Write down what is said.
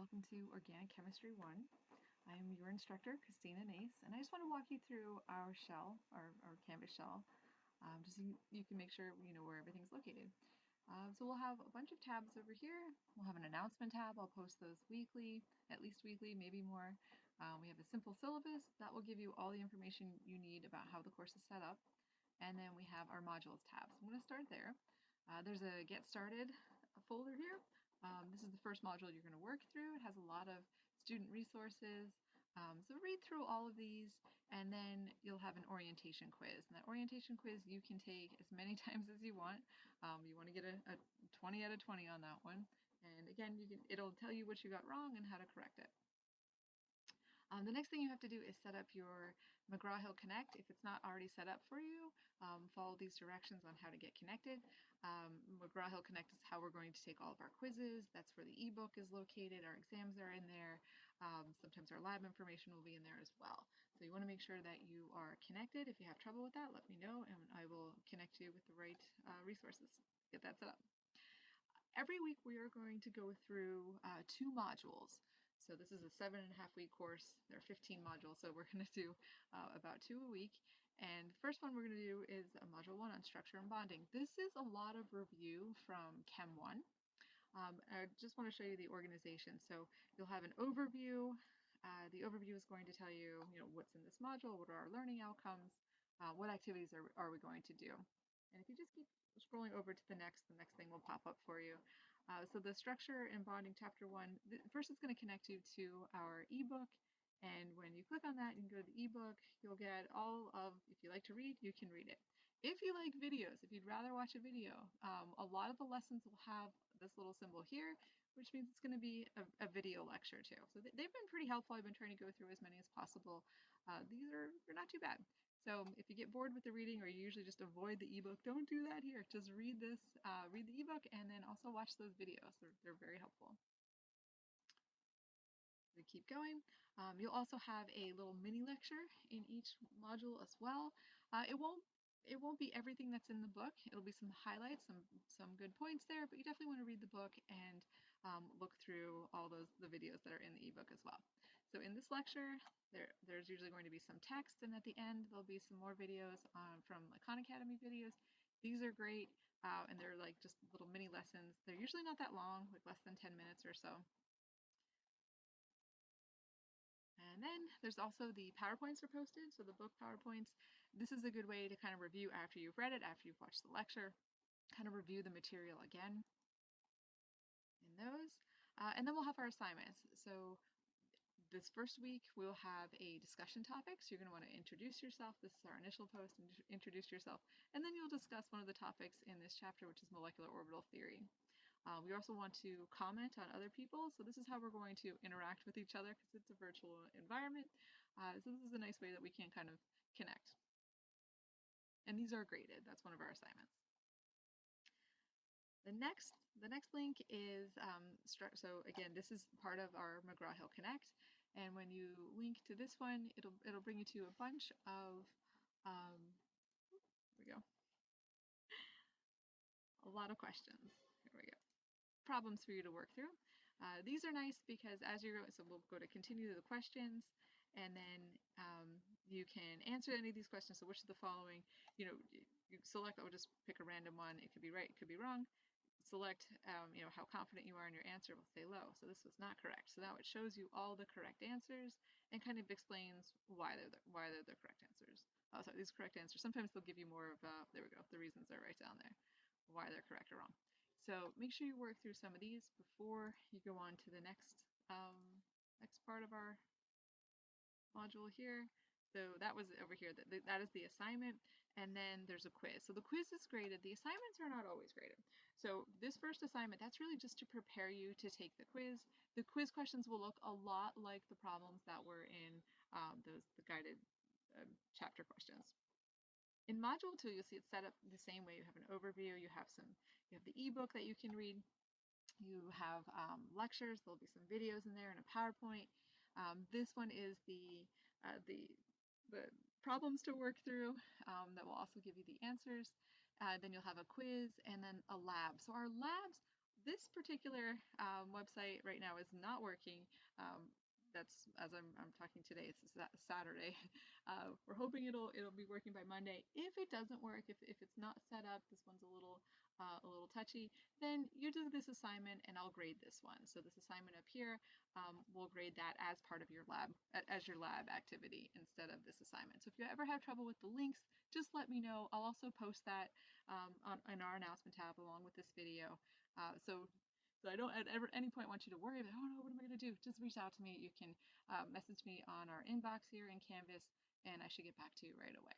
welcome to Organic Chemistry 1. I am your instructor, Christina Nace, and I just want to walk you through our shell, our Canvas shell, just so you can make sure you know where everything's located. So we'll have a bunch of tabs over here. We'll have an announcement tab. I'll post those weekly, at least weekly, maybe more. We have a simple syllabus that will give you all the information you need about how the course is set up. And then we have our modules tab. So I'm going to start there. There's a Get Started folder here. This is the first module you're going to work through. It has a lot of student resources. So read through all of these, and then you'll have an orientation quiz. And that orientation quiz you can take as many times as you want. You want to get a 20 out of 20 on that one. And again, it'll tell you what you got wrong and how to correct it. The next thing you have to do is set up your McGraw-Hill Connect. If it's not already set up for you, follow these directions on how to get connected. McGraw-Hill Connect is how we're going to take all of our quizzes. That's where the ebook is located. Our exams are in there. Sometimes our lab information will be in there as well. So you want to make sure that you are connected. If you have trouble with that, let me know and I will connect you with the right resources. Get that set up. Every week we are going to go through 2 modules. So this is a 7.5-week course. There are 15 modules, so we're going to do about 2 a week. And the first one we're going to do is Module 1 on structure and bonding. This is a lot of review from Chem 1. I just want to show you the organization. So you'll have an overview. The overview is going to tell you, what's in this module, what are our learning outcomes, what activities are we going to do. And if you just keep scrolling over to the next thing will pop up for you. So the structure and bonding chapter 1, first it's going to connect you to our ebook. And when you click on that and go to the ebook, you'll get all of, if you like to read, you can read it. If you like videos, if you'd rather watch a video, a lot of the lessons will have this little symbol here, which means it's going to be a video lecture too. So they've been pretty helpful. I've been trying to go through as many as possible. They're not too bad. So if you get bored with the reading or you usually just avoid the ebook, don't do that here. Just read this, read the ebook, and then also watch those videos. They're very helpful. We keep going. You'll also have a little mini lecture in each module as well. It won't be everything that's in the book. It'll be some highlights, some good points there, but you definitely want to read the book and look through all the videos that are in the ebook as well. So in this lecture, there's usually going to be some text, and at the end there'll be some more videos from Khan Academy videos. These are great, and they're like just little mini lessons. They're usually not that long, like less than 10 minutes or so. And then there's also the PowerPoints are posted, so the book PowerPoints. This is a good way to kind of review after you've read it, after you've watched the lecture, kind of review the material again in those. And then we'll have our assignments. So this first week, we'll have a discussion topic. So you're going to want to introduce yourself. This is our initial post, introduce yourself. And then you'll discuss one of the topics in this chapter, which is molecular orbital theory. We also want to comment on other people. So this is how we're going to interact with each other because it's a virtual environment. So this is a nice way that we can kind of connect. And these are graded. That's one of our assignments. The next link is, so again, this is part of our McGraw-Hill Connect. And when you link to this one, it'll bring you to a bunch of, here we go, a lot of questions. Here we go. Problems for you to work through. These are nice because as you're going, so we'll go to continue the questions, and then you can answer any of these questions. So which of the following, you select, I'll just pick a random one. It could be right, it could be wrong. Select, how confident you are in your answer. We'll say low. So this was not correct. So now it shows you all the correct answers and kind of explains why they're the correct answers. Oh, sorry, these correct answers. Sometimes they'll give you more of, there we go, the reasons are right down there, why they're correct or wrong. So make sure you work through some of these before you go on to the next part of our module here. So that was over here, that is the assignment, and then there's a quiz. So the quiz is graded, the assignments are not always graded. So this first assignment, that's really just to prepare you to take the quiz. The quiz questions will look a lot like the problems that were in the guided chapter questions. In module 2, you'll see it's set up the same way. You have an overview, you have the ebook that you can read, you have lectures, there'll be some videos in there and a PowerPoint. This one is the problems to work through that will also give you the answers. Then you'll have a quiz and then a lab. So our labs, this particular website right now is not working. That's as I'm talking today. It's Saturday. We're hoping it'll be working by Monday. If it doesn't work, if it's not set up, this one's a little touchy. Then you do this assignment, and I'll grade this one. So this assignment up here, we'll grade that as part of your lab as your lab activity instead of this assignment. So if you ever have trouble with the links, just let me know. I'll also post that in our announcement tab along with this video. So I don't at any point want you to worry about, oh no, what am I going to do? Just reach out to me. You can message me on our inbox here in Canvas, and I should get back to you right away.